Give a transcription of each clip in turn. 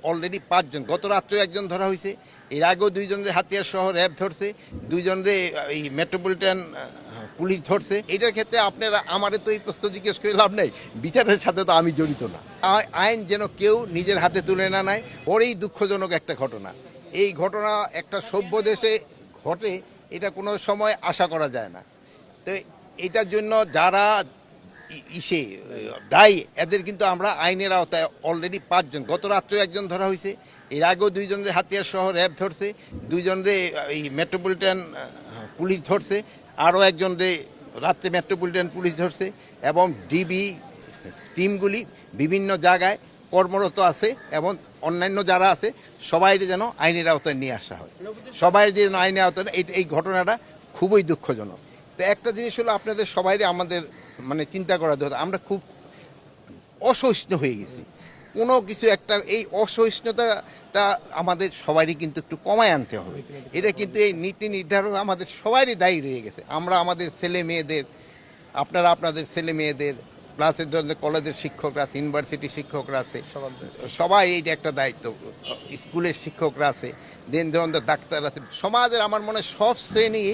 Already 5 জন, গত রাত্রেও একজন ধরা হয়েছে, এর আগেও 2 জনকে হাতিয়ার সহ র্যাব ধরছে, 2 জনকে এই মেট্রোপলিটন পুলিশ ধরছে। এটার ক্ষেত্রে আপনারা আমাদের তো এই প্রশ্ন জিজ্ঞেস করে লাভ নেই, বিচারের সাথে তো আমি জড়িত না। আইন যেন কেউ নিজের হাতে তুলে না নেয়, বড়ই দুঃখজনক একটা ঘটনা। এই ঘটনা একটা সভ্য দেশে ঘটে, এটা কোনো সময় আশা করা যায় না। তো এটার জন্য যারা ইসে দায়ী, এদের কিন্তু আমরা আইনের আওতায় অলরেডি 5 জন, গত রাত্রেও একজন ধরা হয়েছে, এর আগেও 2 জনকে হাতিয়ার সহ র্যাব ধরছে, 2 জনকে এই মেট্রোপলিটন পুলিশ ধরছে, আরও একজনকে রাত্রে মেট্রোপলিটন পুলিশ ধরছে, এবং ডিবি টিমগুলি বিভিন্ন জায়গায় কর্মরত আছে, এবং অন্যান্য যারা আছে সবাই যেন আইনের আওতায় নিয়ে আসা হয়, সবাই যেন আইনের আওতায়। এই ঘটনাটা খুবই দুঃখজনক। তো একটা জিনিস হলো, আপনাদের সবাই আমাদের মানে চিন্তা করা দরকার, আমরা খুব অসহিষ্ণু হয়ে গেছি কোনো কিছু একটা। এই অসহিষ্ণুতাটা আমাদের সবারই কিন্তু একটু কমায় আনতে হবে। এটা কিন্তু এই নীতি নির্ধারক আমাদের সবারই দায়ী রয়ে গেছে। আমরা আমাদের ছেলে মেয়েদের, আপনারা আপনাদের ছেলে মেয়েদের, ক্লাসের জন্য কলেজের শিক্ষকরা আছে, ইউনিভার্সিটি শিক্ষকরা আছে, সবাই এইটা একটা দায়িত্ব, স্কুলের শিক্ষকরা আছে, দেন যেমন ডাক্তার আছে, সমাজের আমার মনে হয় সব শ্রেণী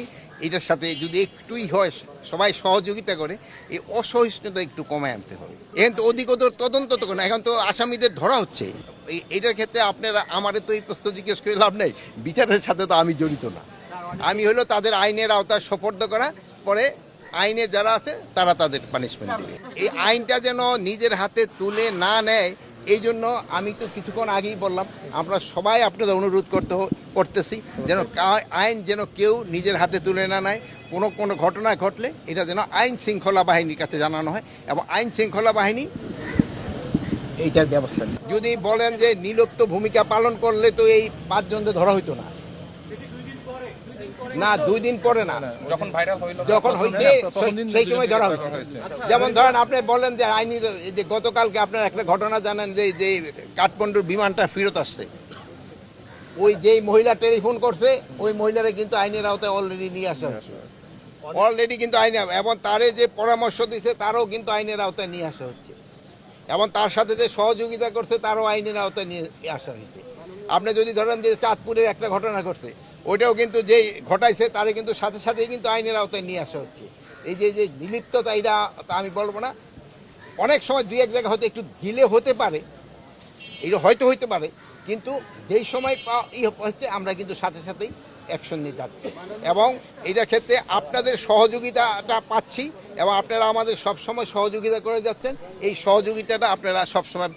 এটার সাথে যদি একটুই হয়, সবাই সহযোগিতা করে, এই অসহিষ্ণুতা একটু কমায় আনতে হবে। এখন তো অধিকতর তদন্ত তো না, এখন তো আসামিদের ধরা হচ্ছে। এইটার ক্ষেত্রে আপনারা আমাদের তো এই প্রশ্ন জিজ্ঞেস করে লাভ নেই, বিচারের সাথে তো আমি জড়িত না। আমি হলো তাদের আইনের আওতায় সোপর্দ করা, পরে আইনে যারা আছে তারা তাদের পানিশমেন্ট দেবে। এই আইনটা যেন নিজের হাতে তুলে না নেয়, এই জন্য আমি তো কিছুক্ষণ আগেই বললাম, আমরা সবাই আপনাদের অনুরোধ করতেছি যেন আইন যেন কেউ নিজের হাতে তুলে না নেয়। কোনো ঘটনা ঘটলে এটা যেন আইন শৃঙ্খলা বাহিনীর কাছে জানানো হয়, এবং আইন শৃঙ্খলা বাহিনী এইটার ব্যবস্থা নেয়। যদি বলেন যে নির্লিপ্ত ভূমিকা পালন করলে তো এই 5 জনকে ধরা হইতো না, না 2 দিন পরে না, যখন হইতে সেই সময় ধরা হয়েছে। যেমন ধরেন আপনি বলেন যে আইনি, যে গতকালকে আপনার একটা ঘটনা জানেন, যে কাঠমান্ডুর বিমানটা ফেরত আসছে, ওই যেই মহিলা টেলিফোন করছে ওই মহিলারা কিন্তু আইনের আওতায় অলরেডি নিয়ে আসা হচ্ছে, অলরেডি কিন্তু আইনে, এবং তারে যে পরামর্শ দিচ্ছে তারও কিন্তু আইনের আওতায় নিয়ে আসা হচ্ছে, এবং তার সাথে যে সহযোগিতা করছে তারও আইনের আওতায় নিয়ে আসা হয়েছে। আপনি যদি ধরেন যে চাঁদপুরের একটা ঘটনা ঘটছে, ওইটাও কিন্তু যেই ঘটাইছে তারে কিন্তু সাথে সাথেই কিন্তু আইনের আওতায় নিয়ে আসা হচ্ছে। এই যে যে নিলিপ্ততা, এটা আমি বলবো না, অনেক সময় 2-1 জায়গায় হয়তো একটু ডিলে হতে পারে, এটা হয়তো হইতে পারে, কিন্তু যেই সময় হচ্ছে আমরা কিন্তু সাথে সাথেই অ্যাকশন নিয়ে যাচ্ছি, এবং এটার ক্ষেত্রে আপনাদের সহযোগিতাটা পাচ্ছি, এবং আপনারা আমাদের সবসময় সহযোগিতা করে যাচ্ছেন। এই সহযোগিতাটা আপনারা সবসময়